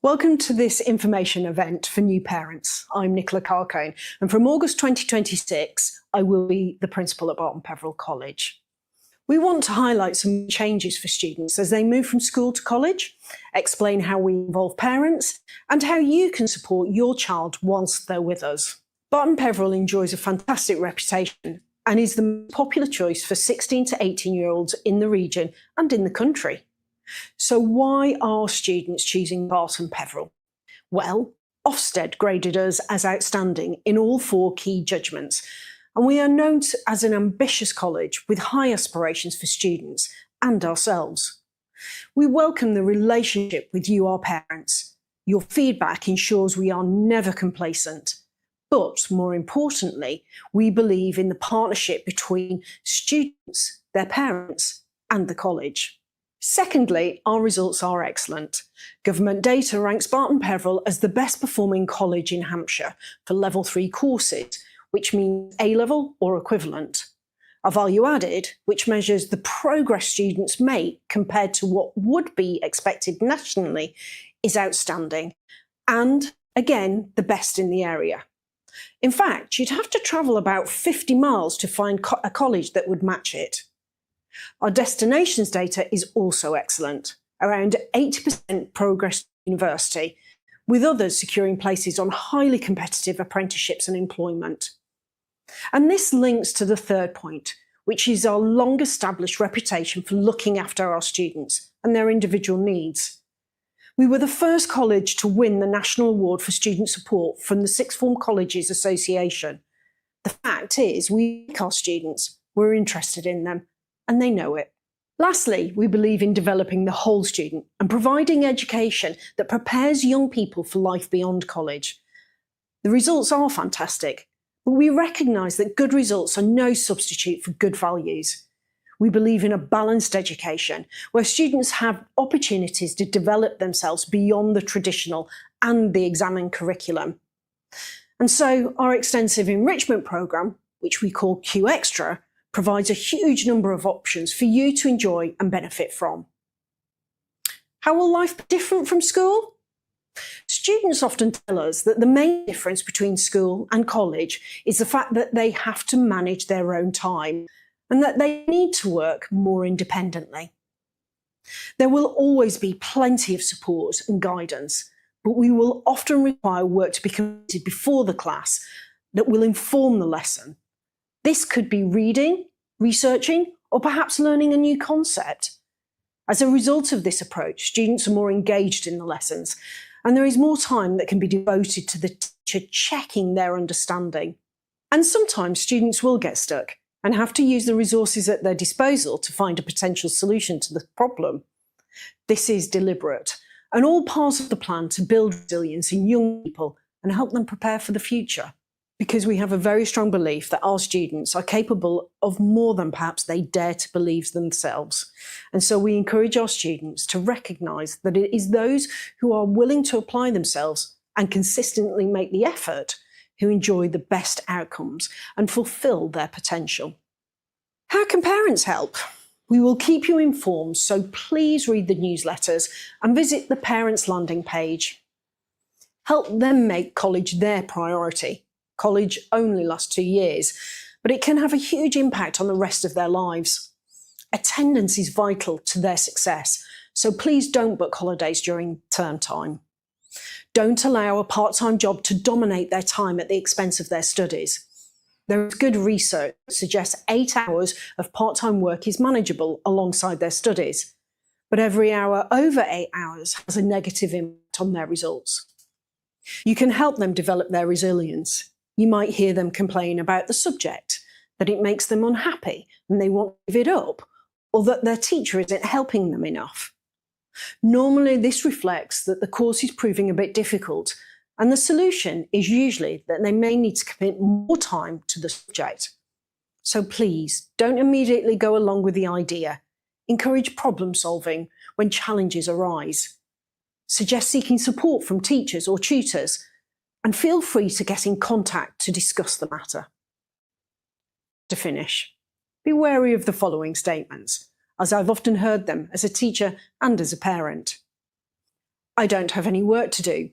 Welcome to this information event for new parents. I'm Nicola Carcone, and from August 2026, I will be the principal at Barton Peveril College. We want to highlight some changes for students as they move from school to college, explain how we involve parents, and how you can support your child whilst they're with us. Barton Peveril enjoys a fantastic reputation and is the most popular choice for 16 to 18-year-olds in the region and in the country. So why are students choosing Barton Peveril? Well, Ofsted graded us as outstanding in all 4 key judgments, and we are known as an ambitious college with high aspirations for students and ourselves. We welcome the relationship with you, our parents. Your feedback ensures we are never complacent. But more importantly, we believe in the partnership between students, their parents, and the college. Secondly, our results are excellent. Government data ranks Barton Peveril as the best performing college in Hampshire for Level 3 courses, which means A-level or equivalent. Our value added, which measures the progress students make compared to what would be expected nationally, is outstanding, and again, the best in the area. In fact, you'd have to travel about 50 miles to find a college that would match it. Our destinations data is also excellent, around 80% progress university, with others securing places on highly competitive apprenticeships and employment. And this links to the third point, which is our long-established reputation for looking after our students and their individual needs. We were the first college to win the National Award for Student Support from the Sixth Form Colleges Association. The fact is, we like our students, we're interested in them, and they know it. Lastly, we believe in developing the whole student and providing education that prepares young people for life beyond college. The results are fantastic, but we recognise that good results are no substitute for good values. We believe in a balanced education where students have opportunities to develop themselves beyond the traditional and the examined curriculum. And so our extensive enrichment programme, which we call Q Extra, provides a huge number of options for you to enjoy and benefit from. How will life be different from school? Students often tell us that the main difference between school and college is the fact that they have to manage their own time and that they need to work more independently. There will always be plenty of support and guidance, but we will often require work to be completed before the class that will inform the lesson. This could be reading, researching, or perhaps learning a new concept. As a result of this approach, students are more engaged in the lessons, and there is more time that can be devoted to the teacher checking their understanding. And sometimes students will get stuck and have to use the resources at their disposal to find a potential solution to the problem. This is deliberate and all part of the plan to build resilience in young people and help them prepare for the future. Because we have a very strong belief that our students are capable of more than perhaps they dare to believe themselves. And so we encourage our students to recognise that it is those who are willing to apply themselves and consistently make the effort who enjoy the best outcomes and fulfil their potential. How can parents help? We will keep you informed, so please read the newsletters and visit the Parents Landing page. Help them make college their priority. College only lasts 2 years, but it can have a huge impact on the rest of their lives. Attendance is vital to their success, so please don't book holidays during term time. Don't allow a part-time job to dominate their time at the expense of their studies. There is good research that suggests 8 hours of part-time work is manageable alongside their studies, but every hour over 8 hours has a negative impact on their results. You can help them develop their resilience. You might hear them complain about the subject, that it makes them unhappy and they want to give it up, or that their teacher isn't helping them enough. Normally, this reflects that the course is proving a bit difficult, and the solution is usually that they may need to commit more time to the subject. So please, don't immediately go along with the idea. Encourage problem solving when challenges arise. Suggest seeking support from teachers or tutors, and feel free to get in contact to discuss the matter. To finish, be wary of the following statements, as I've often heard them as a teacher and as a parent. I don't have any work to do.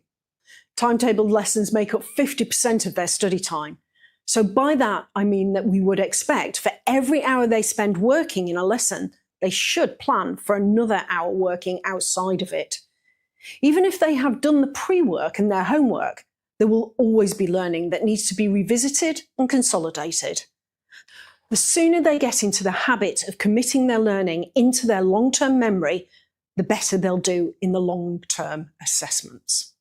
Timetabled lessons make up 50% of their study time. So by that, I mean that we would expect for every hour they spend working in a lesson, they should plan for another hour working outside of it. Even if they have done the pre-work and their homework, there will always be learning that needs to be revisited and consolidated. The sooner they get into the habit of committing their learning into their long-term memory, the better they'll do in the long-term assessments.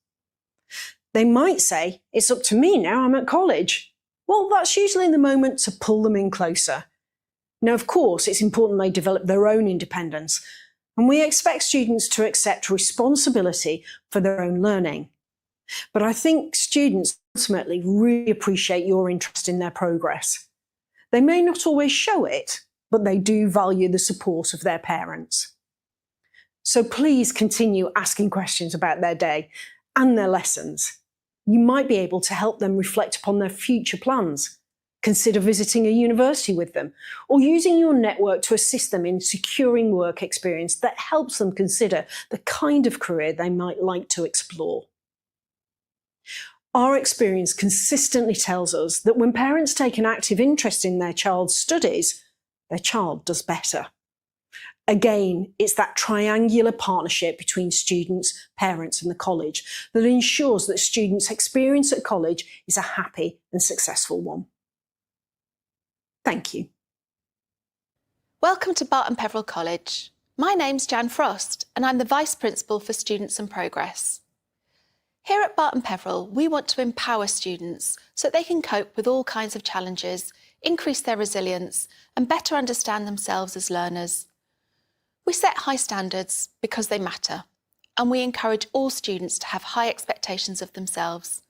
They might say, it's up to me now, I'm at college. Well, that's usually the moment to pull them in closer. Now, of course, it's important they develop their own independence, and we expect students to accept responsibility for their own learning. But I think students ultimately really appreciate your interest in their progress. They may not always show it, but they do value the support of their parents. So please continue asking questions about their day and their lessons. You might be able to help them reflect upon their future plans. Consider visiting a university with them, or using your network to assist them in securing work experience that helps them consider the kind of career they might like to explore. Our experience consistently tells us that when parents take an active interest in their child's studies, their child does better. Again, it's that triangular partnership between students, parents and the college that ensures that students' experience at college is a happy and successful one. Thank you. Welcome to Barton Peveril College. My name's Jan Frost and I'm the Vice Principal for Students and Progress. Here at Barton Peveril, we want to empower students so that they can cope with all kinds of challenges, increase their resilience and better understand themselves as learners. We set high standards because they matter, and we encourage all students to have high expectations of themselves.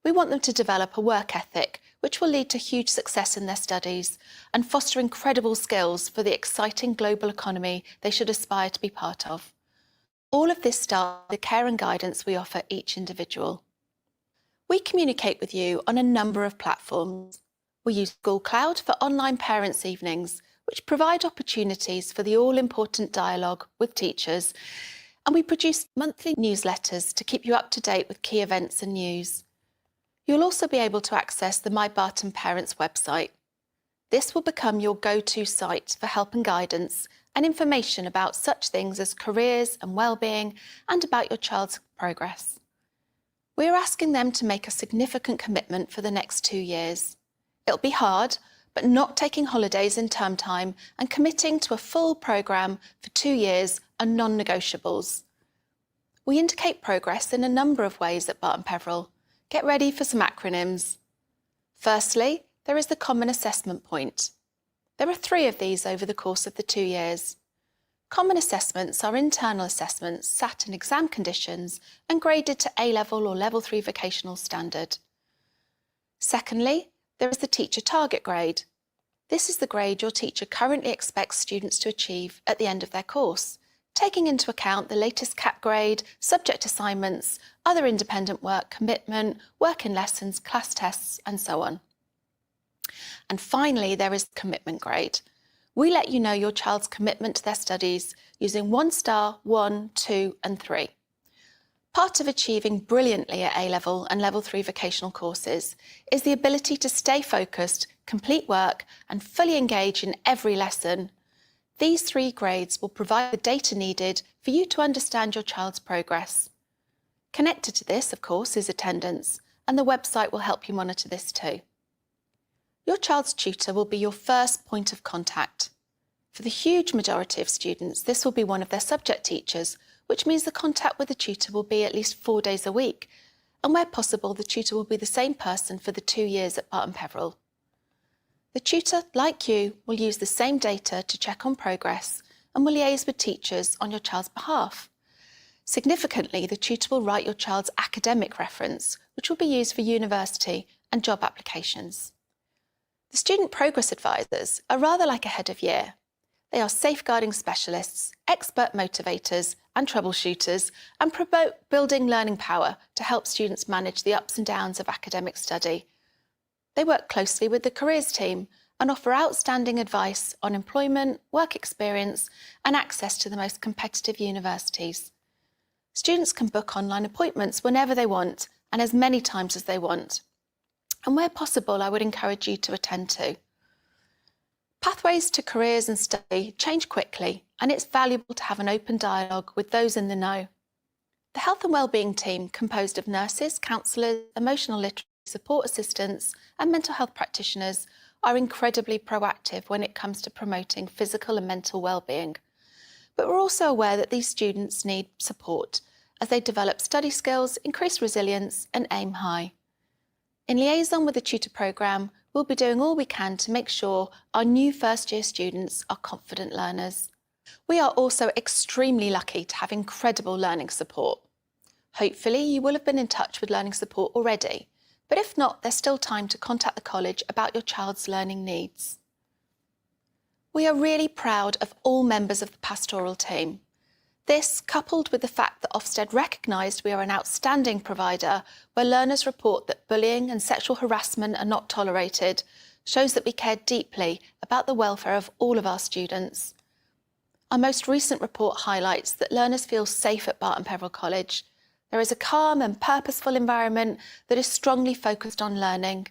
We want them to develop a work ethic which will lead to huge success in their studies and foster incredible skills for the exciting global economy they should aspire to be part of. All of this starts with the care and guidance we offer each individual. We communicate with you on a number of platforms. We use School Cloud for online parents' evenings, which provide opportunities for the all-important dialogue with teachers, and we produce monthly newsletters to keep you up to date with key events and news. You'll also be able to access the My Barton Parents website. This will become your go-to site for help and guidance and information about such things as careers and well-being and about your child's progress. We are asking them to make a significant commitment for the next 2 years. It'll be hard, but not taking holidays in term time and committing to a full programme for 2 years are non-negotiables. We indicate progress in a number of ways at Barton Peveril. Get ready for some acronyms. Firstly, there is the Common Assessment Point. There are 3 of these over the course of the 2 years. Common assessments are internal assessments sat in exam conditions and graded to A-level or Level 3 vocational standard. Secondly, there is the Teacher Target Grade. This is the grade your teacher currently expects students to achieve at the end of their course, taking into account the latest CAP grade, subject assignments, other independent work, commitment, work in lessons, class tests, and so on. And finally, there is the Commitment Grade. We let you know your child's commitment to their studies using 1-star, 1, 2, and 3. Part of achieving brilliantly at A-level and Level 3 vocational courses is the ability to stay focused, complete work, and fully engage in every lesson. These 3 grades will provide the data needed for you to understand your child's progress. Connected to this, of course, is attendance, and the website will help you monitor this too. Your child's tutor will be your first point of contact. For the huge majority of students, this will be one of their subject teachers, which means the contact with the tutor will be at least 4 days a week, and where possible, the tutor will be the same person for the 2 years at Barton Peveril. The tutor, like you, will use the same data to check on progress and will liaise with teachers on your child's behalf. Significantly, the tutor will write your child's academic reference, which will be used for university and job applications. The student progress advisors are rather like a head of year. They are safeguarding specialists, expert motivators and troubleshooters, and promote building learning power to help students manage the ups and downs of academic study. They work closely with the careers team and offer outstanding advice on employment, work experience and access to the most competitive universities. Students can book online appointments whenever they want and as many times as they want. And where possible, I would encourage you to attend too. Pathways to careers and study change quickly, and it's valuable to have an open dialogue with those in the know. The Health and Wellbeing team, composed of nurses, counsellors, emotional literacy support assistants and mental health practitioners, are incredibly proactive when it comes to promoting physical and mental wellbeing. But we're also aware that these students need support as they develop study skills, increase resilience and aim high. In liaison with the tutor programme, we'll be doing all we can to make sure our new first-year students are confident learners. We are also extremely lucky to have incredible learning support. Hopefully you will have been in touch with learning support already, but if not, there's still time to contact the college about your child's learning needs. We are really proud of all members of the pastoral team. This, coupled with the fact that Ofsted recognised we are an outstanding provider where learners report that bullying and sexual harassment are not tolerated, shows that we care deeply about the welfare of all of our students. Our most recent report highlights that learners feel safe at Barton Peveril College. There is a calm and purposeful environment that is strongly focused on learning.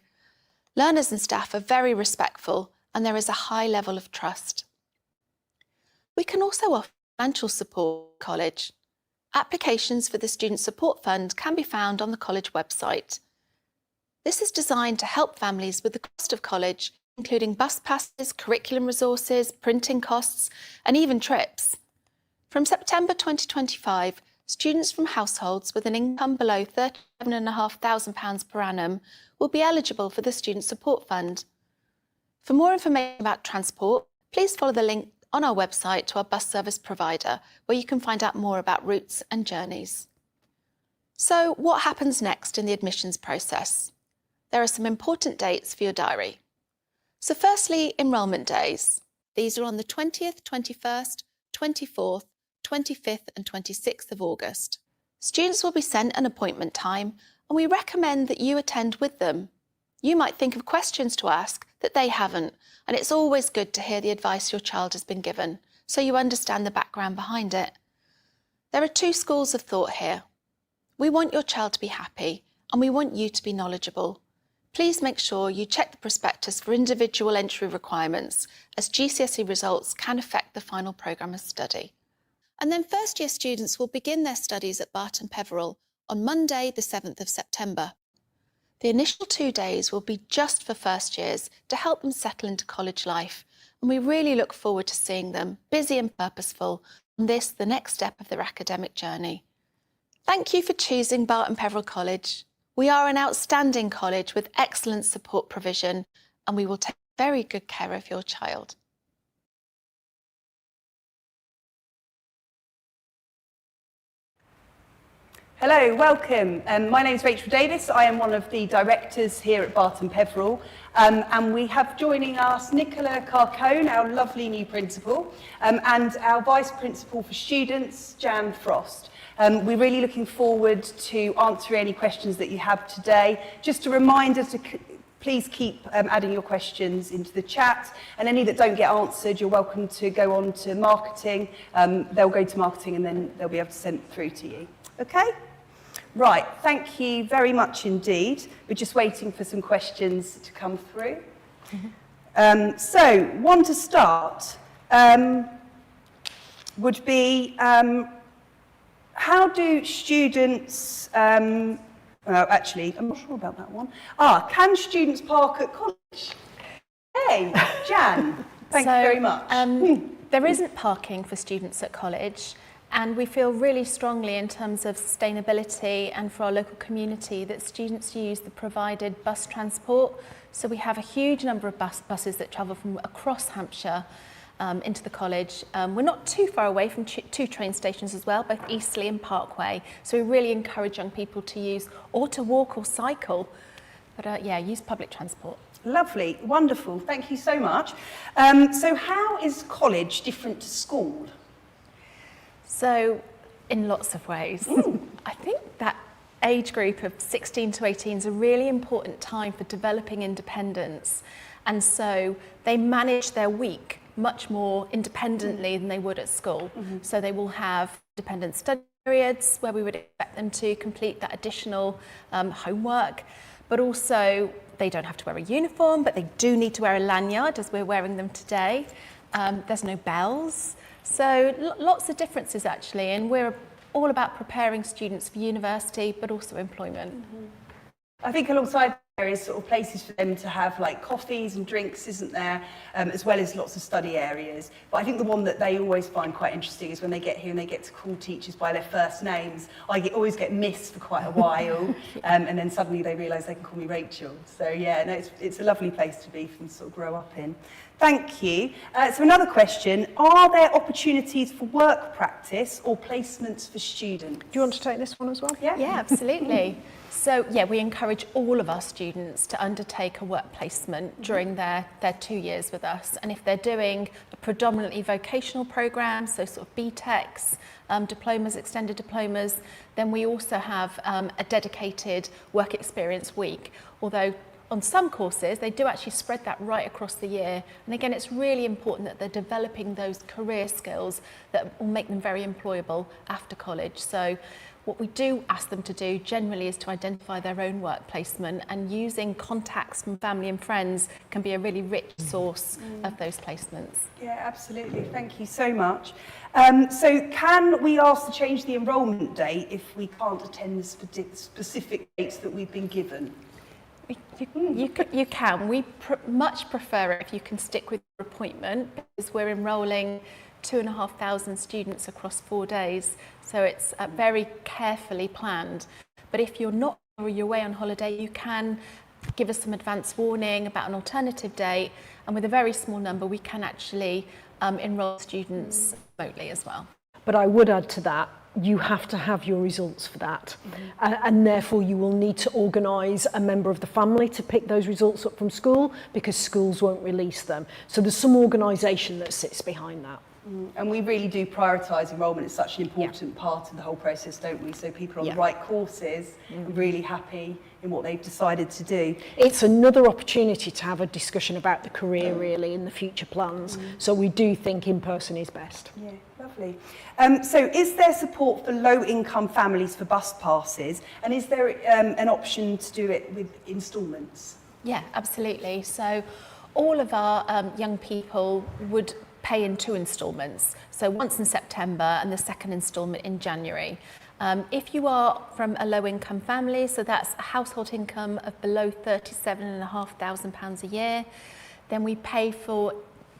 Learners and staff are very respectful, and there is a high level of trust. We can also offer financial support at the college. Applications for the Student Support Fund can be found on the college website. This is designed to help families with the cost of college, including bus passes, curriculum resources, printing costs, and even trips. From September 2025, students from households with an income below £37,500 per annum will be eligible for the Student Support Fund. For more information about transport, please follow the link on our website to our bus service provider, where you can find out more about routes and journeys. So, what happens next in the admissions process? There are some important dates for your diary. So firstly, enrolment days. These are on the 20th, 21st, 24th, 25th and 26th of August. Students will be sent an appointment time, and we recommend that you attend with them. You might think of questions to ask that they haven't, and it's always good to hear the advice your child has been given, so you understand the background behind it. There are two schools of thought here. We want your child to be happy, and we want you to be knowledgeable. Please make sure you check the prospectus for individual entry requirements, as GCSE results can affect the final programme of study. And then first year students will begin their studies at Barton Peveril on Monday the 7th of September. The initial 2 days will be just for first years to help them settle into college life, and we really look forward to seeing them busy and purposeful on this, the next step of their academic journey. Thank you for choosing Barton Peveril College. We are an outstanding college with excellent support provision, and we will take very good care of your child. Hello, welcome. My name is Rachel Davis. I am one of the directors here at Barton Peveril, and we have joining us Nicola Carcone, our lovely new principal, and our vice principal for students, Jan Frost. We're really looking forward to answering any questions that you have today. Just a reminder to please keep adding your questions into the chat, and any that don't get answered, you're welcome to go on to marketing. They'll go to marketing and then they'll be able to send it through to you. Okay? Right, thank you very much indeed. We're just waiting for some questions to come through. So, one to start would be, how do students, actually, I'm not sure about that one. Can students park at college? Hey, Jan, thank you very much. There isn't parking for students at college, and we feel really strongly in terms of sustainability and for our local community that students use the provided bus transport. So we have a huge number of buses that travel from across Hampshire into the college. We're not too far away from two train stations as well, both Eastleigh and Parkway. So we really encourage young people to use, or to walk or cycle, but yeah, use public transport. Lovely, wonderful, thank you so much. So how is college different to school? So, in lots of ways. I think that age group of 16 to 18 is a really important time for developing independence. And so they manage their week much more independently than they would at school. So they will have independent study periods where we would expect them to complete that additional homework, but also they don't have to wear a uniform, but they do need to wear a lanyard as we're wearing them today. There's no bells. So lots of differences actually, and we're all about preparing students for university, but also employment. Mm-hmm. I think alongside there is sort of places for them to have like coffees and drinks, isn't there, as well as lots of study areas. But I think the one that they always find quite interesting is when they get here and they get to call teachers by their first names. Always get missed for quite a while, and then suddenly they realise they can call me Rachel. So yeah, no, it's a lovely place to be for them to sort of grow up in. Thank you. So another question, are there opportunities for work practice or placements for students? Do you want to take this one as well? Yeah, absolutely. So yeah, we encourage all of our students to undertake a work placement during their 2 years with us. And if they're doing a predominantly vocational program, so sort of BTECs, diplomas, extended diplomas, then we also have a dedicated work experience week. Although on some courses, they do actually spread that right across the year. And again, it's really important that they're developing those career skills that will make them very employable after college. So what we do ask them to do generally is to identify their own work placement, and using contacts from family and friends can be a really rich source of those placements. Yeah, absolutely. Thank you so much. So can we ask to change the enrolment date if we can't attend the specific dates that we've been given? You can. We much prefer it if you can stick with your appointment, because we're enrolling 2,500 students across 4 days, so it's very carefully planned. But if you're not, or you're away on holiday, you can give us some advance warning about an alternative date, and with a very small number we can actually enrol students remotely as well. But I would add to that, you have to have your results for that. And therefore you will need to organise a member of the family to pick those results up from school, because schools won't release them. So there's some organisation that sits behind that. And we really do prioritise enrolment. It's such an important part of the whole process, don't we? So people are on the right courses and really happy in what they've decided to do. It's another opportunity to have a discussion about the career really in the future plans. So we do think in person is best. Yeah, lovely. So is there support for low-income families for bus passes, and is there an option to do it with instalments? Yeah, absolutely. So all of our young people would pay in 2 instalments, so once in September and the second instalment in January. If you are from a low-income family, so that's a household income of below £37,500 a year, then we pay for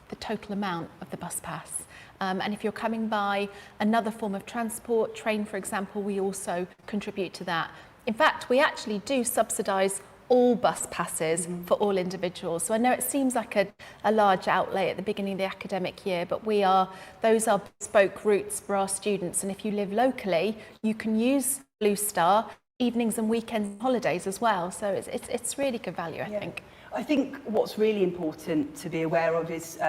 the total amount of the bus pass. And if you're coming by another form of transport, train for example, we also contribute to that. In fact, we actually do subsidise all bus passes for all individuals. So I know it seems like a large outlay at the beginning of the academic year, but those are bespoke routes for our students. And if you live locally, you can use Blue Star evenings and weekends and holidays as well. So it's really good value, I think. I think what's really important to be aware of is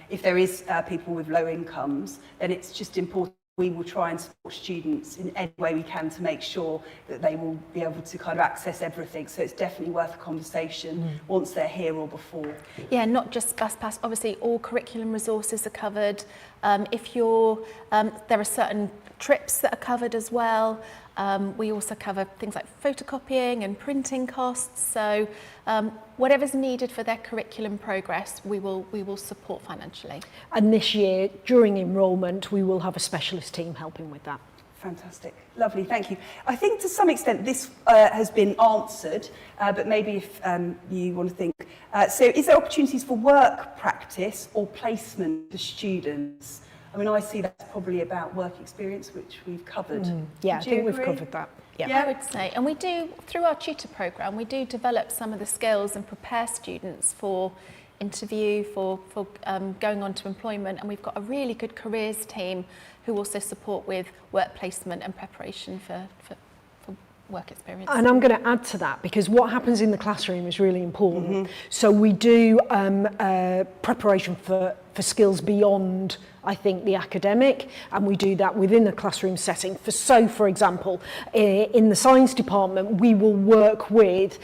if there is people with low incomes, then it's just important we will try and support students in any way we can to make sure that they will be able to kind of access everything. So it's definitely worth a conversation once they're here or before. Yeah, not just bus pass. Obviously, all curriculum resources are covered. There are certain trips that are covered as well. We also cover things like photocopying and printing costs. So whatever's needed for their curriculum progress, we will support financially. And this year, during enrolment, we will have a specialist team helping with that. Fantastic. Lovely, thank you. I think to some extent this has been answered, but maybe if you want to think. So is there opportunities for work practice or placement for students? I mean, I see that's probably about work experience, which we've covered. Yeah, I think we've covered that. Yeah, I would say. And we do, through our tutor programme, we do develop some of the skills and prepare students for interview, for going on to employment. And we've got a really good careers team who also support with work placement and preparation for work experience. And I'm going to add to that, because what happens in the classroom is really important. So we do preparation for skills beyond, I think, the academic, and we do that within the classroom setting. For example, in the science department, we will work with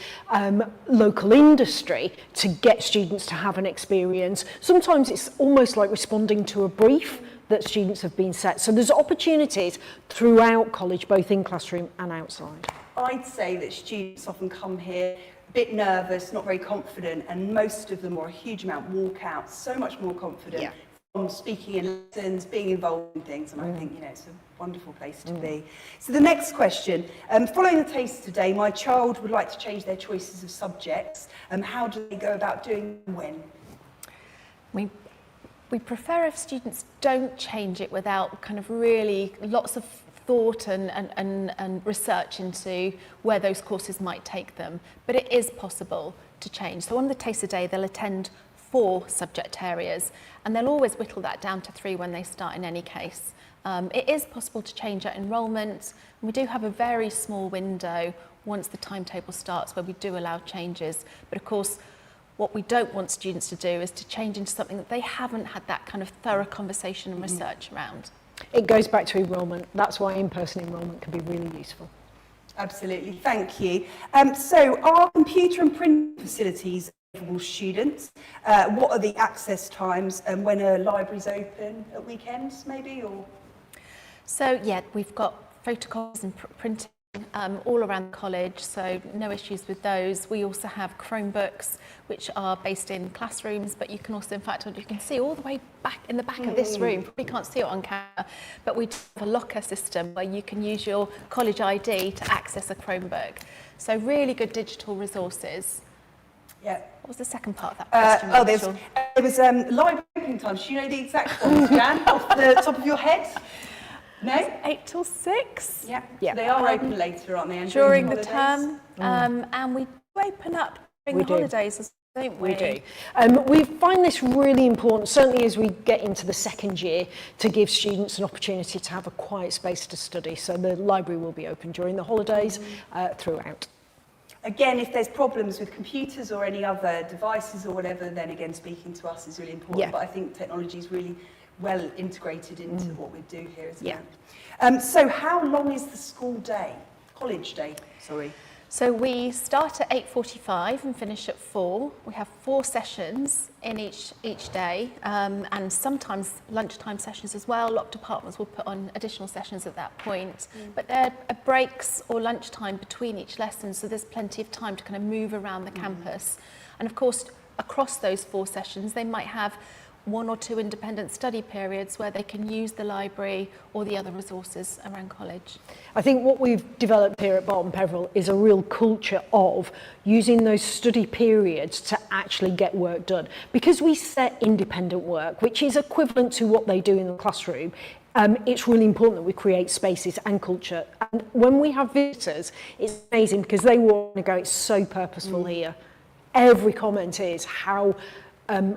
local industry to get students to have an experience. Sometimes it's almost like responding to a brief that students have been set. So there's opportunities throughout college, both in classroom and outside. I'd say that students often come here a bit nervous, not very confident, and most of them, or a huge amount, walk out so much more confident from speaking in lessons, being involved in things, and I think, you know, it's a wonderful place to be. So the next question, following the taste today, my child would like to change their choices of subjects. How do they go about doing it and when? We prefer if students don't change it without kind of really lots of thought and research into where those courses might take them. But it is possible to change. So on the taste today, they'll attend 4 subject areas, and they'll always whittle that down to 3 when they start in any case. It is possible to change at enrolment, and we do have a very small window once the timetable starts where we do allow changes. But of course, what we don't want students to do is to change into something that they haven't had that kind of thorough conversation and research around. It goes back to enrolment. That's why in-person enrolment can be really useful. Absolutely, thank you. So are computer and print facilities available to students? What are the access times and when are libraries open? At weekends maybe, or? So yeah, we've got photocopies and printing all around the college, so no issues with those. We also have Chromebooks, which are based in classrooms, but you can also, in fact, you can see all the way back in the back of this room. Probably can't see it on camera, but we have a locker system where you can use your college ID to access a Chromebook. So really good digital resources. Yeah. What was the second part of that question? There was library opening times. Do you know the exact ones, Jan, off the top of your head? No? 8 till 6. Yeah. Yeah. They are open later, aren't they? And During the holidays? term, and we do open up during the holidays, don't we? We do. We find this really important, certainly as we get into the second year, to give students an opportunity to have a quiet space to study. So the library will be open during the holidays throughout. Again, if there's problems with computers or any other devices or whatever, then again, speaking to us is really important. Yeah. But I think technology is really well integrated into what we do here as well. So how long is the school day? College day, sorry. So we start at 8:45 and finish at 4. We have 4 sessions in each day, and sometimes lunchtime sessions as well. A lot of departments will put on additional sessions at that point. But there are breaks or lunchtime between each lesson, so there's plenty of time to kind of move around the campus. And of course, across those 4 sessions, they might have 1 or 2 independent study periods where they can use the library or the other resources around college. I think what we've developed here at Barton Peveril is a real culture of using those study periods to actually get work done. Because we set independent work, which is equivalent to what they do in the classroom, it's really important that we create spaces and culture. And when we have visitors, it's amazing because they want to go, it's so purposeful here. Every comment is how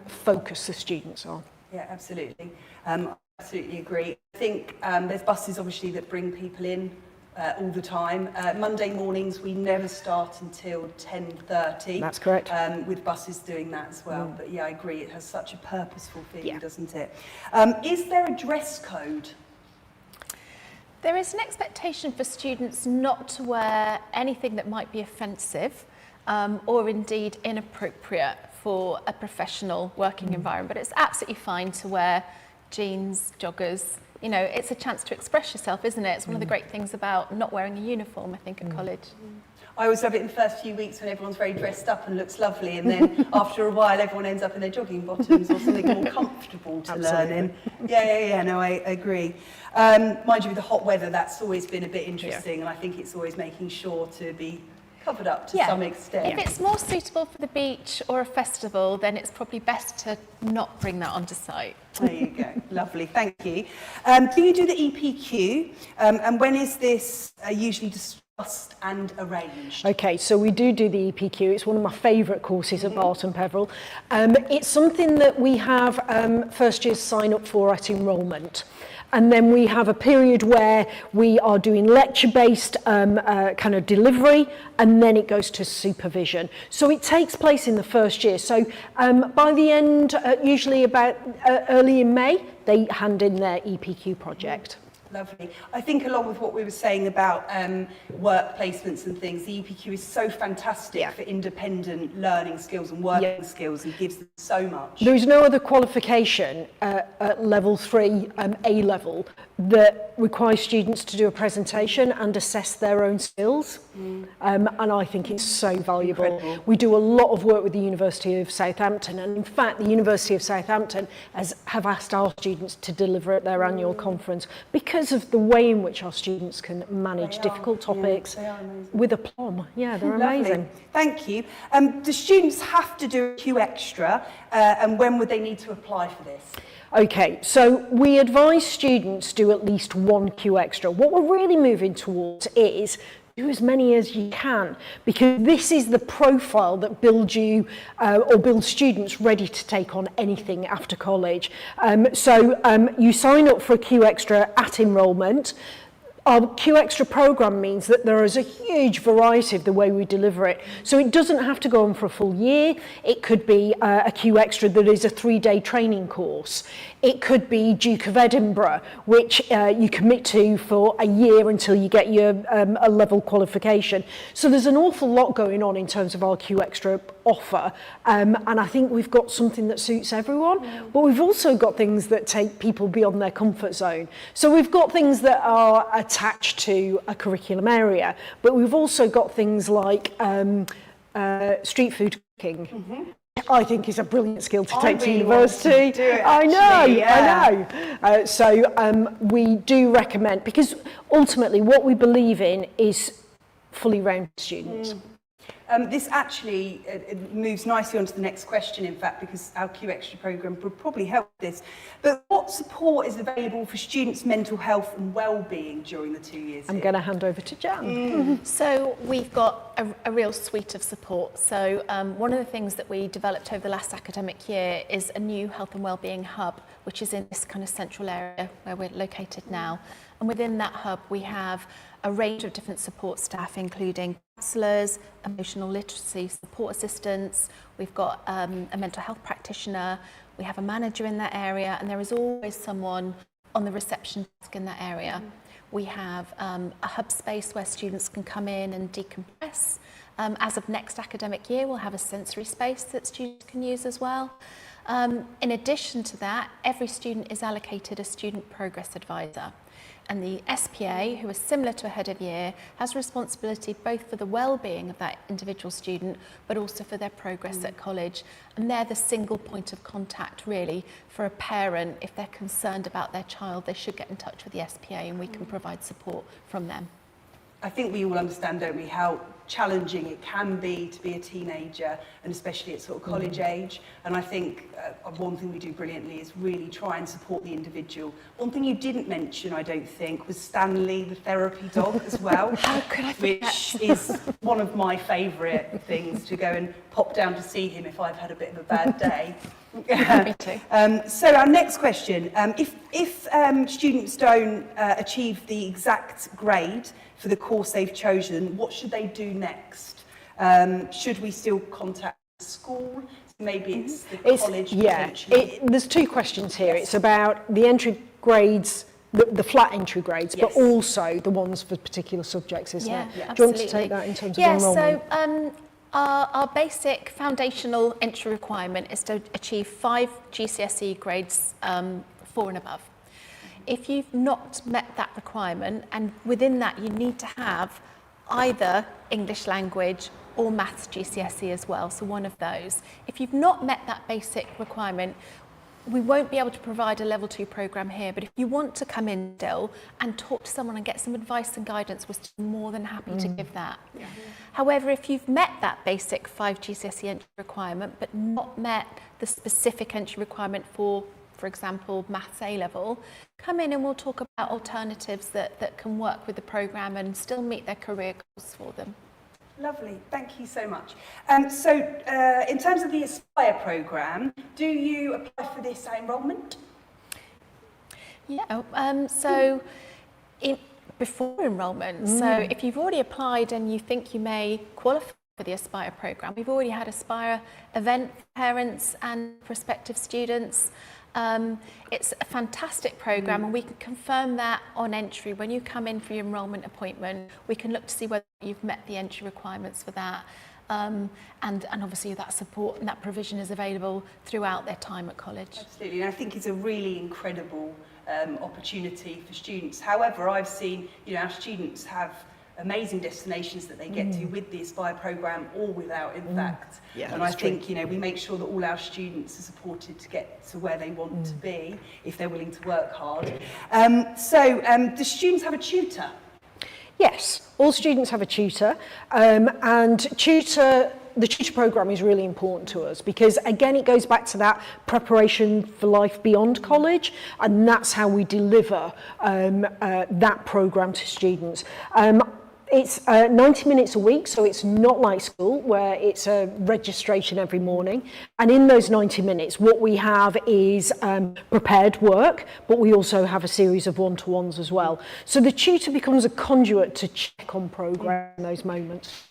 focused the students are. Yeah, absolutely. Absolutely agree. I think there's buses obviously that bring people in all the time. Monday mornings we never start until 10:30. That's correct. With buses doing that as well. But yeah, I agree. It has such a purposeful feeling, doesn't it? Is there a dress code? There is an expectation for students not to wear anything that might be offensive or indeed inappropriate for a professional working environment, but it's absolutely fine to wear jeans, joggers. You know, it's a chance to express yourself, isn't it? It's one of the great things about not wearing a uniform, I think, at college. I always love it in the first few weeks when everyone's very dressed up and looks lovely, and then after a while everyone ends up in their jogging bottoms or something more comfortable to learn in. Yeah, no, I agree. Mind you, with the hot weather, that's always been a bit interesting, and I think it's always making sure to be covered up to some extent. If it's more suitable for the beach or a festival, then it's probably best to not bring that onto site. There you go. Lovely, thank you. Do you do the EPQ? And when is this usually discussed and arranged? Okay, so we do the EPQ. It's one of my favourite courses at Barton Peveril. It's something that we have first years sign up for at enrolment. And then we have a period where we are doing lecture-based kind of delivery, and then it goes to supervision. So it takes place in the first year. So by the end, usually about early in May, they hand in their EPQ project. Lovely. I think along with what we were saying about work placements and things, the EPQ is so fantastic for independent learning skills and working skills and gives them so much. There is no other qualification at level 3 A level that requires students to do a presentation and assess their own skills. And I think it's so valuable. Incredible. We do a lot of work with the University of Southampton, and in fact the University of Southampton have asked our students to deliver at their annual conference because of the way in which our students can manage difficult topics with aplomb. Yeah, they're amazing. Thank you. Do students have to do a Q Extra, and when would they need to apply for this? Okay, so we advise students do at least 1 Q Extra. What we're really moving towards is do as many as you can, because this is the profile that builds you or builds students ready to take on anything after college. So you sign up for a Q Extra at enrolment. Our Q Extra programme means that there is a huge variety of the way we deliver it. So it doesn't have to go on for a full year. It could be a Q Extra that is a 3-day training course. It could be Duke of Edinburgh, which you commit to for a year until you get your a level qualification. So there's an awful lot going on in terms of our Q Extra offer. And I think we've got something that suits everyone, but we've also got things that take people beyond their comfort zone. So we've got things that are attached to a curriculum area, but we've also got things like street food cooking. I think is a brilliant skill to take to university. I know. So we do recommend, because ultimately what we believe in is fully rounded students. This actually it moves nicely on to the next question, in fact, because our Q Extra programme would probably help this. But what support is available for students' mental health and well-being during the 2 years? I'm going to hand over to Jan. So we've got a real suite of support. So one of the things that we developed over the last academic year is a new health and wellbeing hub, which is in this kind of central area where we're located now. And within that hub, we have a range of different support staff, including counsellors, emotional literacy support assistants. We've got a mental health practitioner. We have a manager in that area, and there is always someone on the reception desk in that area. We have a hub space where students can come in and decompress. As of next academic year, we'll have a sensory space that students can use as well. In addition to that, every student is allocated a student progress advisor. And the SPA, who is similar to a head of year, has responsibility both for the well-being of that individual student, but also for their progress at college. And they're the single point of contact, really, for a parent. If they're concerned about their child, they should get in touch with the SPA, and we can provide support from them. I think we all understand, don't we, how challenging it can be to be a teenager, and especially at sort of college age. And I think one thing we do brilliantly is really try and support the individual. One thing you didn't mention, I don't think, was Stanley, the therapy dog, as well. How could I forget? Which is one of my favourite things, to go and pop down to see him if I've had a bit of a bad day. Me too. So our next question, if students don't achieve the exact grade for the course they've chosen, what should they do next? Should we still contact the school? Maybe it's the college potentially. There's two questions here. It's about the entry grades, the flat entry grades, but also the ones for particular subjects, isn't it? Yeah, Do you want to take that in terms of enrolment? So our basic foundational entry requirement is to achieve 5 GCSE grades 4 and above. If you've not met that requirement, and within that you need to have either English language or maths GCSE as well, so one of those. If you've not met that basic requirement, we won't be able to provide a level 2 programme here, but if you want to come in still and talk to someone and get some advice and guidance, we're still more than happy to give that. However, if you've met that basic 5 GCSE entry requirement, but not met the specific entry requirement for example, Maths A level, come in and we'll talk about alternatives that can work with the programme and still meet their career goals for them. Lovely, thank you so much. So in terms of the Aspire programme, do you apply for this at enrolment? Yeah, so before enrolment, so if you've already applied and you think you may qualify for the Aspire programme, we've already had Aspire event for parents and prospective students. It's a fantastic programme and we can confirm that on entry. When you come in for your enrolment appointment, we can look to see whether you've met the entry requirements for that. And obviously that support and that provision is available throughout their time at college. Absolutely, and I think it's a really incredible opportunity for students. However, I've seen, our students have amazing destinations that they get to with the Aspire programme or without, in fact. Yeah, and I that's true. think, we make sure that all our students are supported to get to where they want to be if they're willing to work hard. Do students have a tutor? Yes, all students have a tutor, and the tutor programme is really important to us because, again, it goes back to that preparation for life beyond college, and that's how we deliver that programme to students. It's 90 minutes a week, so it's not like school where it's a registration every morning. And in those 90 minutes, what we have is prepared work, but we also have a series of one-to-ones as well. So the tutor becomes a conduit to check on programme in those moments.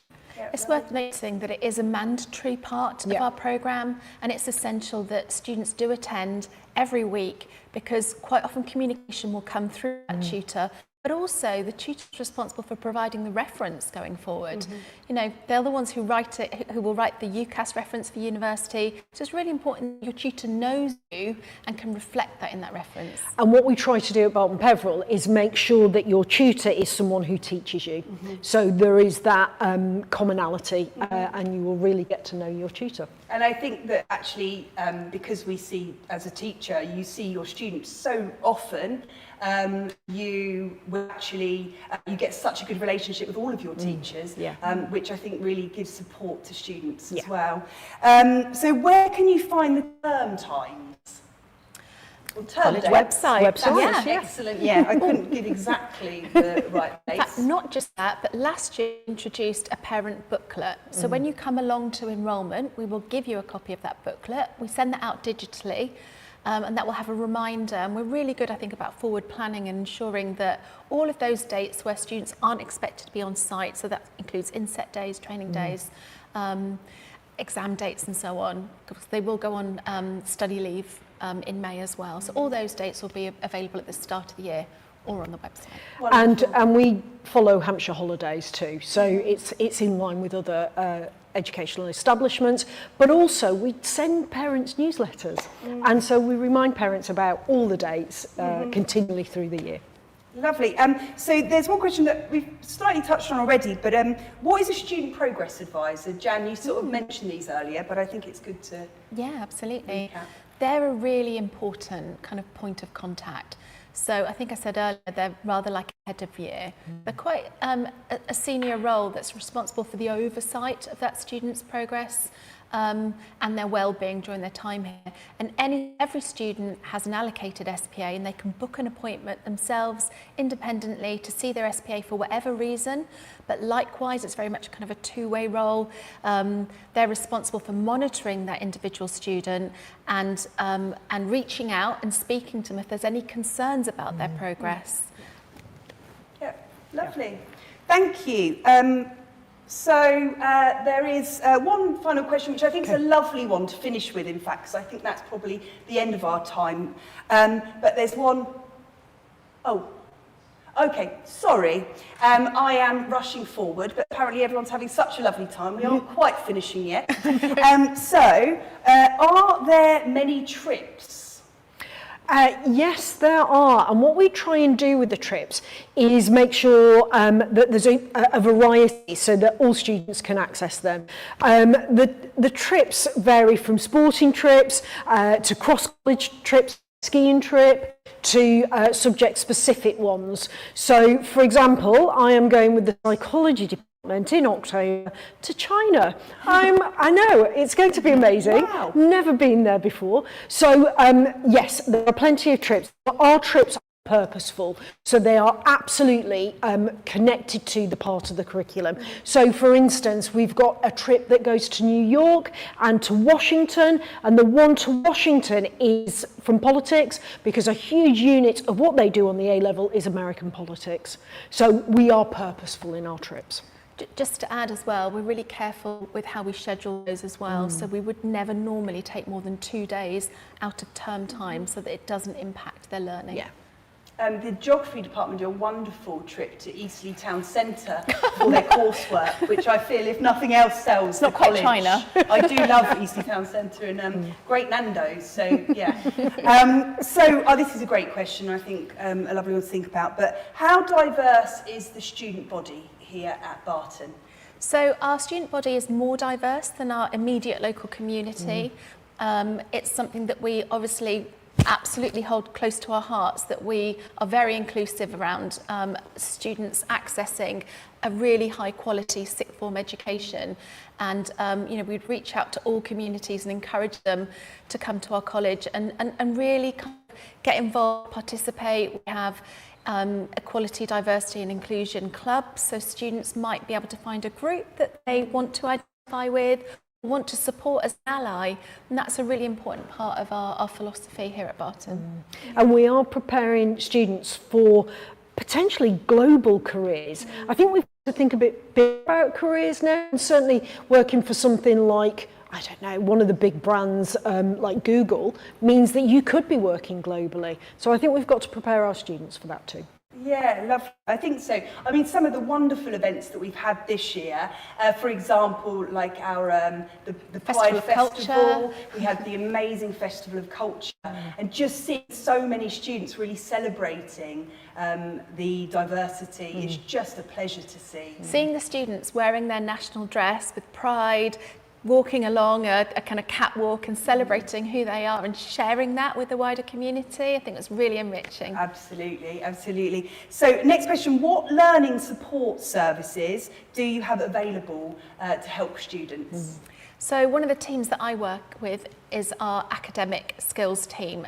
It's worth noting that it is a mandatory part of our programme, and it's essential that students do attend every week because quite often communication will come through that tutor. But also the tutor is responsible for providing the reference going forward. They're the ones who write it, who will write the UCAS reference for university. So it's really important that your tutor knows you and can reflect that in that reference. And what we try to do at Barton Peveril is make sure that your tutor is someone who teaches you. So there is that commonality and you will really get to know your tutor. And I think that actually, because we see, as a teacher, you see your students so often, you will actually, you get such a good relationship with all of your teachers, which I think really gives support to students as well. So where can you find the term times? College website. That's excellent. Yeah, I couldn't give exactly the right place. In fact, not just that, but last year we introduced a parent booklet. So when you come along to enrolment, we will give you a copy of that booklet. We send that out digitally. And that will have a reminder. And we're really good, I think, about forward planning and ensuring that all of those dates where students aren't expected to be on site, so that includes inset days, training days, exam dates and so on, because they will go on study leave in May as well. So all those dates will be available at the start of the year or on the website. And we follow Hampshire holidays too, so it's in line with other educational establishments, but also we send parents newsletters, and so we remind parents about all the dates continually through the year. Lovely. So there's one question that we've slightly touched on already, but what is a student progress advisor? Jan, you sort of mentioned these earlier, but I think it's good to... Yeah, absolutely. recap. They're a really important kind of point of contact. So I think I said earlier, they're rather like a head of year. They're quite a senior role that's responsible for the oversight of that student's progress and their well-being during their time here. And every student has an allocated SPA and they can book an appointment themselves independently to see their SPA for whatever reason. But likewise, it's very much kind of a two-way role. They're responsible for monitoring that individual student and reaching out and speaking to them if there's any concerns about their progress. Yeah, lovely. Thank you. So there is one final question, which I think is a lovely one to finish with, in fact, because I think that's probably the end of our time. But there's one... Oh, okay, sorry. I am rushing forward, but apparently everyone's having such a lovely time. We aren't quite finishing yet. Are there many trips? Yes, there are. And what we try and do with the trips is make sure that there's a variety so that all students can access them. The trips vary from sporting trips to cross-college trips, skiing trip, to subject-specific ones. So, for example, I am going with the psychology department in October to China. I know, it's going to be amazing. Wow. Never been there before. So, yes, there are plenty of trips. But our trips are purposeful, so they are absolutely connected to the part of the curriculum. So, for instance, we've got a trip that goes to New York and to Washington, and the one to Washington is from politics, because a huge unit of what they do on the A-level is American politics. So we are purposeful in our trips. Just to add as well, we're really careful with how we schedule those as well. So we would never normally take more than 2 days out of term time so that it doesn't impact their learning. Yeah. The geography department do a wonderful trip to Eastleigh Town Centre for their coursework, which I feel, if nothing else, sells not the quite college. China. I do love Eastleigh Town Centre and great Nando's, so yeah. This is a great question, I think a lovely one to think about, but how diverse is the student body here at Barton? So our student body is more diverse than our immediate local community. It's something that we obviously absolutely hold close to our hearts, that we are very inclusive around students accessing a really high quality sixth form education, and we'd reach out to all communities and encourage them to come to our college and really kind of get involved, participate. We have equality, diversity and inclusion clubs, so students might be able to find a group that they want to identify with, want to support as an ally, and that's a really important part of our philosophy here at Barton. And we are preparing students for potentially global careers. I think we've got to think a bit about careers now, and certainly working for something like, I don't know, one of the big brands like Google means that you could be working globally. So I think we've got to prepare our students for that too. Yeah, lovely. I think so. I mean, some of the wonderful events that we've had this year, for example, like our the Pride Festival, we had the amazing Festival of Culture, and just seeing so many students really celebrating the diversity is just a pleasure to see. Seeing the students wearing their national dress with pride, walking along a kind of catwalk and celebrating who they are and sharing that with the wider community, I think was really enriching. Absolutely, absolutely. So next question, what learning support services do you have available to help students? So one of the teams that I work with is our academic skills team.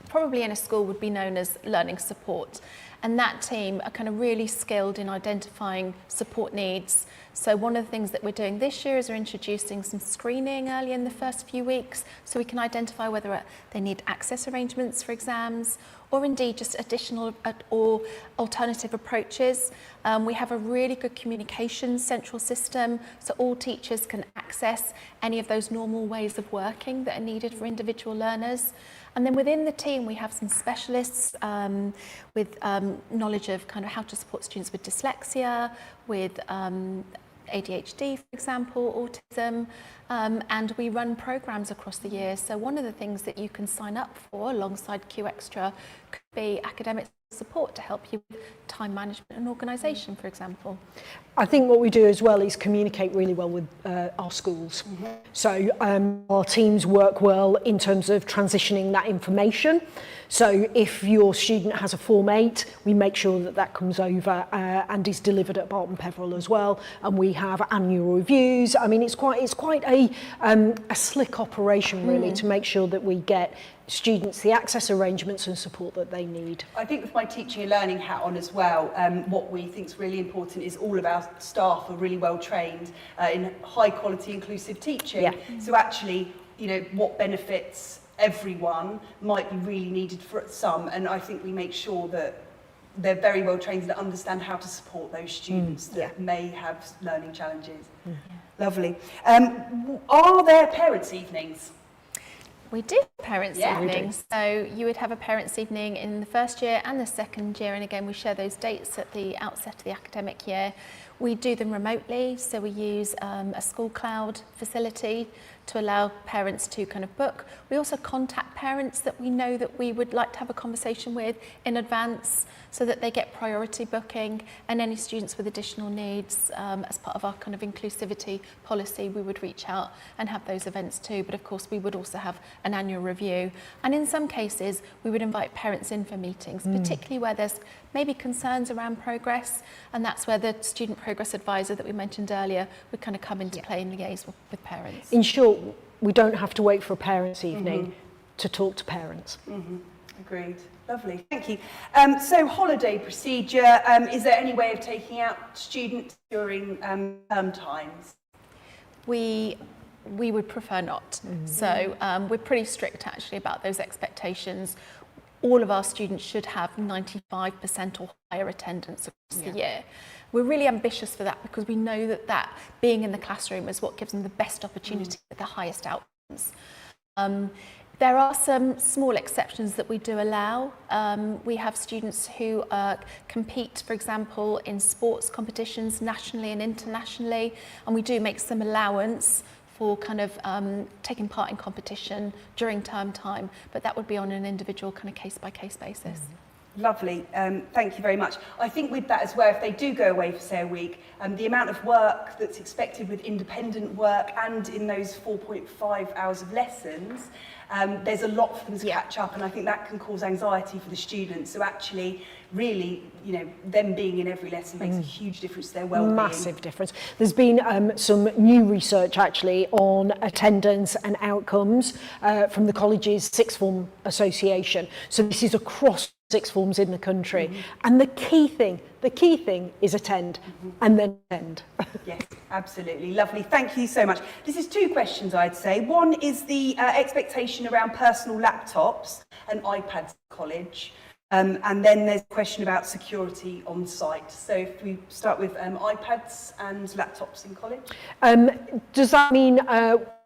Probably in a school would be known as learning support. And that team are kind of really skilled in identifying support needs. So one of the things that we're doing this year is we're introducing some screening early in the first few weeks, so we can identify whether they need access arrangements for exams, or indeed just additional or alternative approaches. We have a really good communications central system, so all teachers can access any of those normal ways of working that are needed for individual learners. And then within the team, we have some specialists with knowledge of kind of how to support students with dyslexia, with ADHD, for example, autism, and we run programs across the year. So one of the things that you can sign up for alongside Q Extra could be academic support to help you with time management and organisation, for example. I think what we do as well is communicate really well with our schools. So our teams work well in terms of transitioning that information. So if your student has a Form 8, we make sure that that comes over and is delivered at Barton Peveril as well. And we have annual reviews. I mean, it's quite a slick operation really to make sure that we get students the access arrangements and support that they need. I think with my teaching and learning hat on as well, what we think is really important is all of our staff are really well trained in high quality inclusive teaching. Yeah. So actually, you know, what benefits everyone might be really needed for some, and I think we make sure that they're very well trained and understand how to support those students that may have learning challenges. Lovely. Are there parents' evenings? We do parents' evenings. So you would have a parents' evening in the first year and the second year, and again we share those dates at the outset of the academic year. We do them remotely, so we use a school cloud facility to allow parents to kind of book. We also contact parents that we know that we would like to have a conversation with in advance so that they get priority booking, and any students with additional needs as part of our kind of inclusivity policy, we would reach out and have those events too. But of course we would also have an annual review, and in some cases we would invite parents in for meetings, particularly where there's maybe concerns around progress, and that's where the student progress advisor that we mentioned earlier would kind of come into play and liaise with parents. In short, we don't have to wait for a parents' evening to talk to parents. Agreed. Lovely, thank you. So holiday procedure, is there any way of taking out students during term times? We would prefer not. So we're pretty strict actually about those expectations. all of our students should have 95% or higher attendance across the year. We're really ambitious for that because we know that being in the classroom is what gives them the best opportunity with the highest outcomes. There are some small exceptions that we do allow. We have students who compete, for example, in sports competitions nationally and internationally, and we do make some allowance for kind of taking part in competition during term time, but that would be on an individual kind of case-by-case basis. Lovely, thank you very much. I think with that as well, if they do go away for say a week, the amount of work that's expected with independent work and in those 4.5 hours of lessons, there's a lot for them to catch up, and I think that can cause anxiety for the students. So actually, really, you know, them being in every lesson makes a huge difference to their well-being. Massive difference. There's been some new research actually on attendance and outcomes from the college's Sixth Form Association. So this is across sixth forms in the country, and the key thing is attend and then attend. Yes, absolutely. Lovely. Thank you so much. This is two questions, I'd say. One is the expectation around personal laptops and iPads at college. And then there's a question about security on site. So if we start with iPads and laptops in college. Does that mean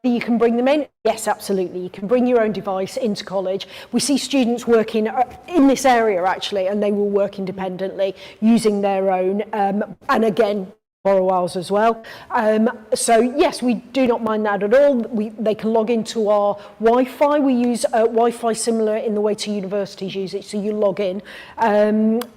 you can bring them in? Yes, absolutely. You can bring your own device into college. We see students working in this area actually, and they will work independently using their own, and again, borrow ours as well. So yes, we do not mind that at all. They can log into our Wi-Fi. We use Wi-Fi similar in the way to universities use it, so you log in.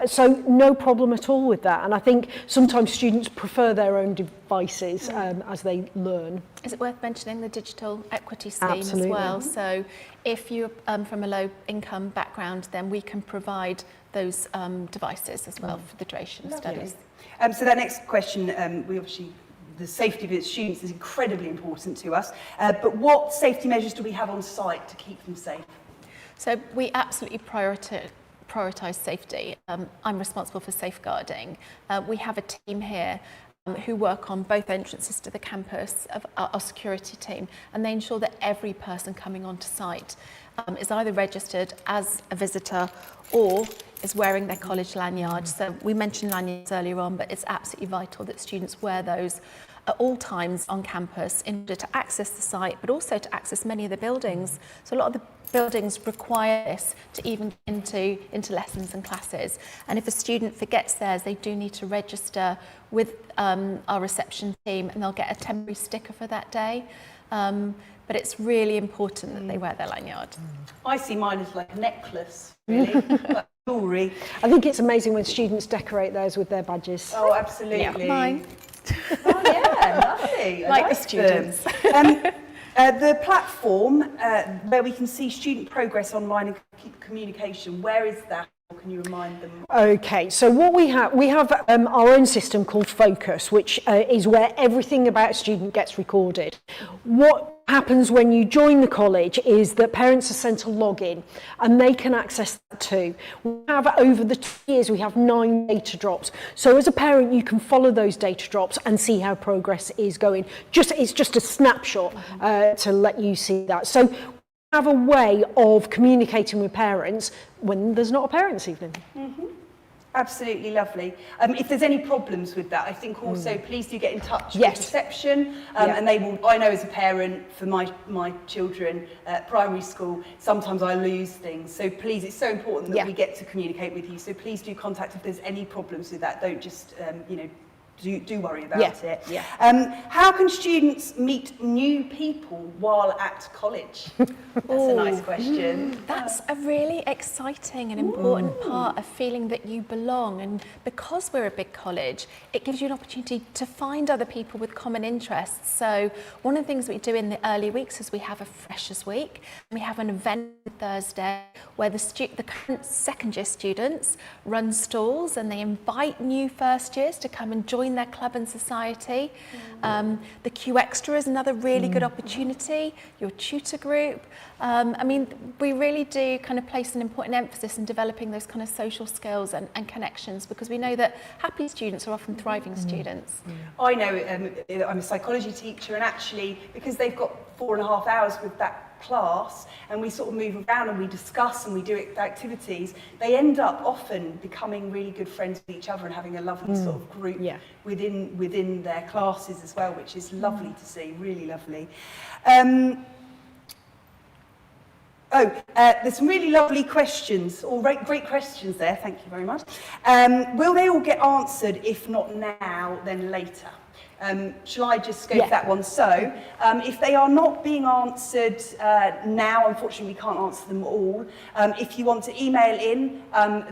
So no problem at all with that. And I think sometimes students prefer their own devices as they learn. Is it worth mentioning the digital equity scheme Absolutely. as well? So if you're from a low income background, then we can provide those devices as well for the duration of studies. So that next question, we obviously, the safety of the students is incredibly important to us, but what safety measures do we have on site to keep them safe? So we absolutely prioritise safety. I'm responsible for safeguarding. We have a team here who work on both entrances to the campus of our security team, and they ensure that every person coming onto site is either registered as a visitor or is wearing their college lanyard. So we mentioned lanyards earlier on, but it's absolutely vital that students wear those at all times on campus in order to access the site, but also to access many of the buildings. So a lot of the buildings require this to even get into lessons and classes. And if a student forgets theirs, they do need to register with our reception team, and they'll get a temporary sticker for that day. But it's really important that they wear their lanyard. I see mine as like a necklace, really, like jewellery. I think it's amazing when students decorate theirs with their badges. Oh, absolutely. Yeah, mine. Oh, yeah, lovely. I Like the students. The platform where we can see student progress online and keep communication, where is that? Or can you remind them? Okay, so what we have our own system called Focus, which is where everything about a student gets recorded. What happens when you join the college is that parents are sent a login and they can access that too. We have over the 2 years, we have 9 data drops. So as a parent, you can follow those data drops and see how progress is going. It's just a snapshot to let you see that. So have a way of communicating with parents when there's not a parents' evening. Absolutely lovely. If there's any problems with that, I think also please do get in touch with Yes. reception, and they will. I know as a parent for my children at primary school, sometimes I lose things. So please, it's so important that we get to communicate with you. So please do contact if there's any problems with that. Don't just do worry about it. Yeah. How can students meet new people while at college? That's a nice question. That's a really exciting and important part of feeling that you belong. And because we're a big college, it gives you an opportunity to find other people with common interests. So one of the things we do in the early weeks is we have a Freshers Week. We have an event Thursday where the current second year students run stalls and they invite new first years to come and join their club and society. The Q Extra is another really good opportunity, your tutor group. I mean, we really do kind of place an important emphasis in developing those kind of social skills and connections, because we know that happy students are often thriving students. I know I'm a psychology teacher, and actually, because they've got 4.5 hours with that class and we sort of move around and we discuss and we do activities, they end up often becoming really good friends with each other and having a lovely sort of group within their classes as well, which is lovely to see, really lovely. There's some really lovely questions, all great questions there, thank you very much. Will they all get answered? If not now, then later? Shall I just go for that one? So, if they are not being answered now, unfortunately we can't answer them all. If you want to email in,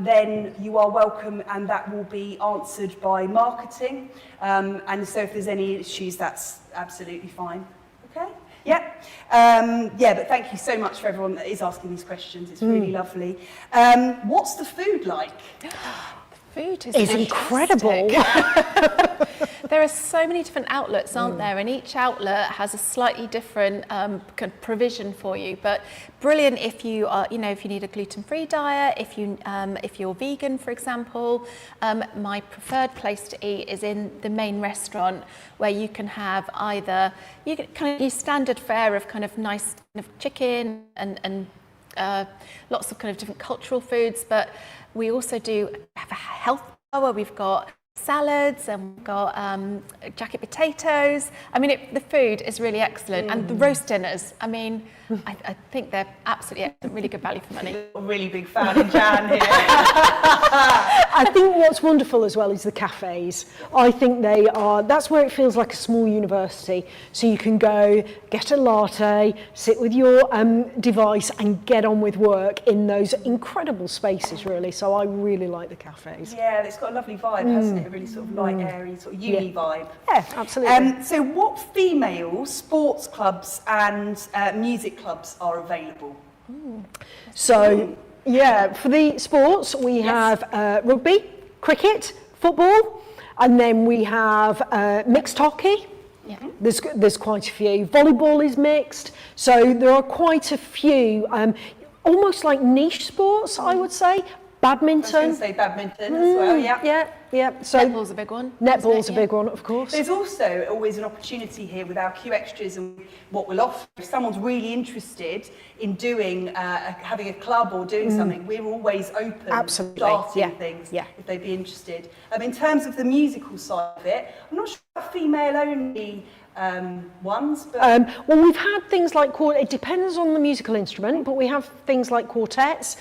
then you are welcome, and that will be answered by marketing. And so if there's any issues, that's absolutely fine. Okay? Yeah. But thank you so much for everyone that is asking these questions. It's really lovely. What's the food like? Food is incredible. There are so many different outlets, aren't there? And each outlet has a slightly different kind of provision for you. But brilliant if you are, if you need a gluten-free diet, if you're vegan, for example. My preferred place to eat is in the main restaurant, where you can have either kind of your standard fare of kind of nice kind of chicken and lots of kind of different cultural foods, but we also do have a health bar where we've got salads and we've got jacket potatoes. I mean, the food is really excellent. And the roast dinners, I mean, I think they're absolutely excellent, really good value for money. I'm a really big fan of Jan here. I think what's wonderful as well is the cafes. I think that's where it feels like a small university. So you can go, get a latte, sit with your device and get on with work in those incredible spaces, really. So I really like the cafes. Yeah, it's got a lovely vibe, hasn't it? A really sort of light, airy, sort of uni vibe. Yeah, absolutely. So what female sports clubs and music clubs are available? So, for the sports, we have rugby, cricket, football, and then we have mixed hockey. Yeah. There's quite a few. Volleyball is mixed. So there are quite a few, almost like niche sports, I would say. Badminton. I was going to say badminton as well, yeah. So netball's a big one. Netball's a big one, of course. There's also always an opportunity here with our Q Extras and what we'll offer. If someone's really interested in doing, having a club or doing something, we're always open to starting things if they'd be interested. In terms of the musical side of it, I'm not sure about female-only ones, but well, we've had things like it depends on the musical instrument, but we have things like quartets.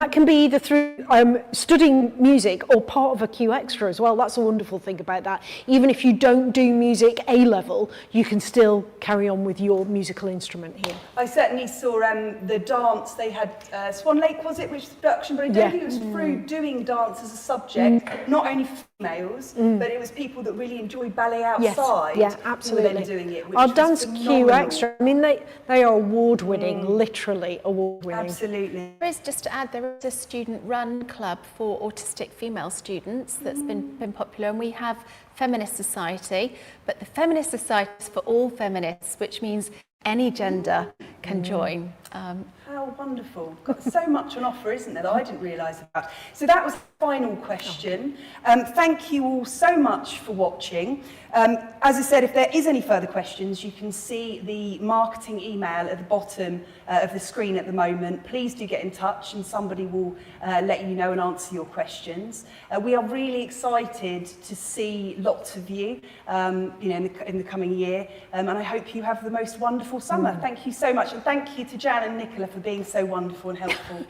That can be either through studying music or part of a Q Extra as well. That's a wonderful thing about that. Even if you don't do music A level, you can still carry on with your musical instrument here. I certainly saw the dance they had, Swan Lake was it, which was production, but I don't think it was through doing dance as a subject, not only females, but it was people that really enjoyed ballet outside. Yes, absolutely. Who were then doing it, which Our was dance phenomenal. Q Extra, I mean, they are award-winning, literally award-winning. Absolutely. There is, just to add, there is a student-run club for autistic female students that's been popular, and we have Feminist Society, but the Feminist Society is for all feminists, which means any gender can join. How wonderful. Got so much on offer, isn't there, that I didn't realise about. So that was the final question. Thank you all so much for watching. As I said, if there is any further questions, you can see the marketing email at the bottom of the screen at the moment. Please do get in touch and somebody will let you know and answer your questions. We are really excited to see lots of you, in the coming year, and I hope you have the most wonderful summer. Thank you so much, and thank you to Jan and Nicola for being so wonderful and helpful.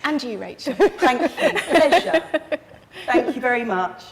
And you, Rachel. Thank you. Pleasure. Thank you very much.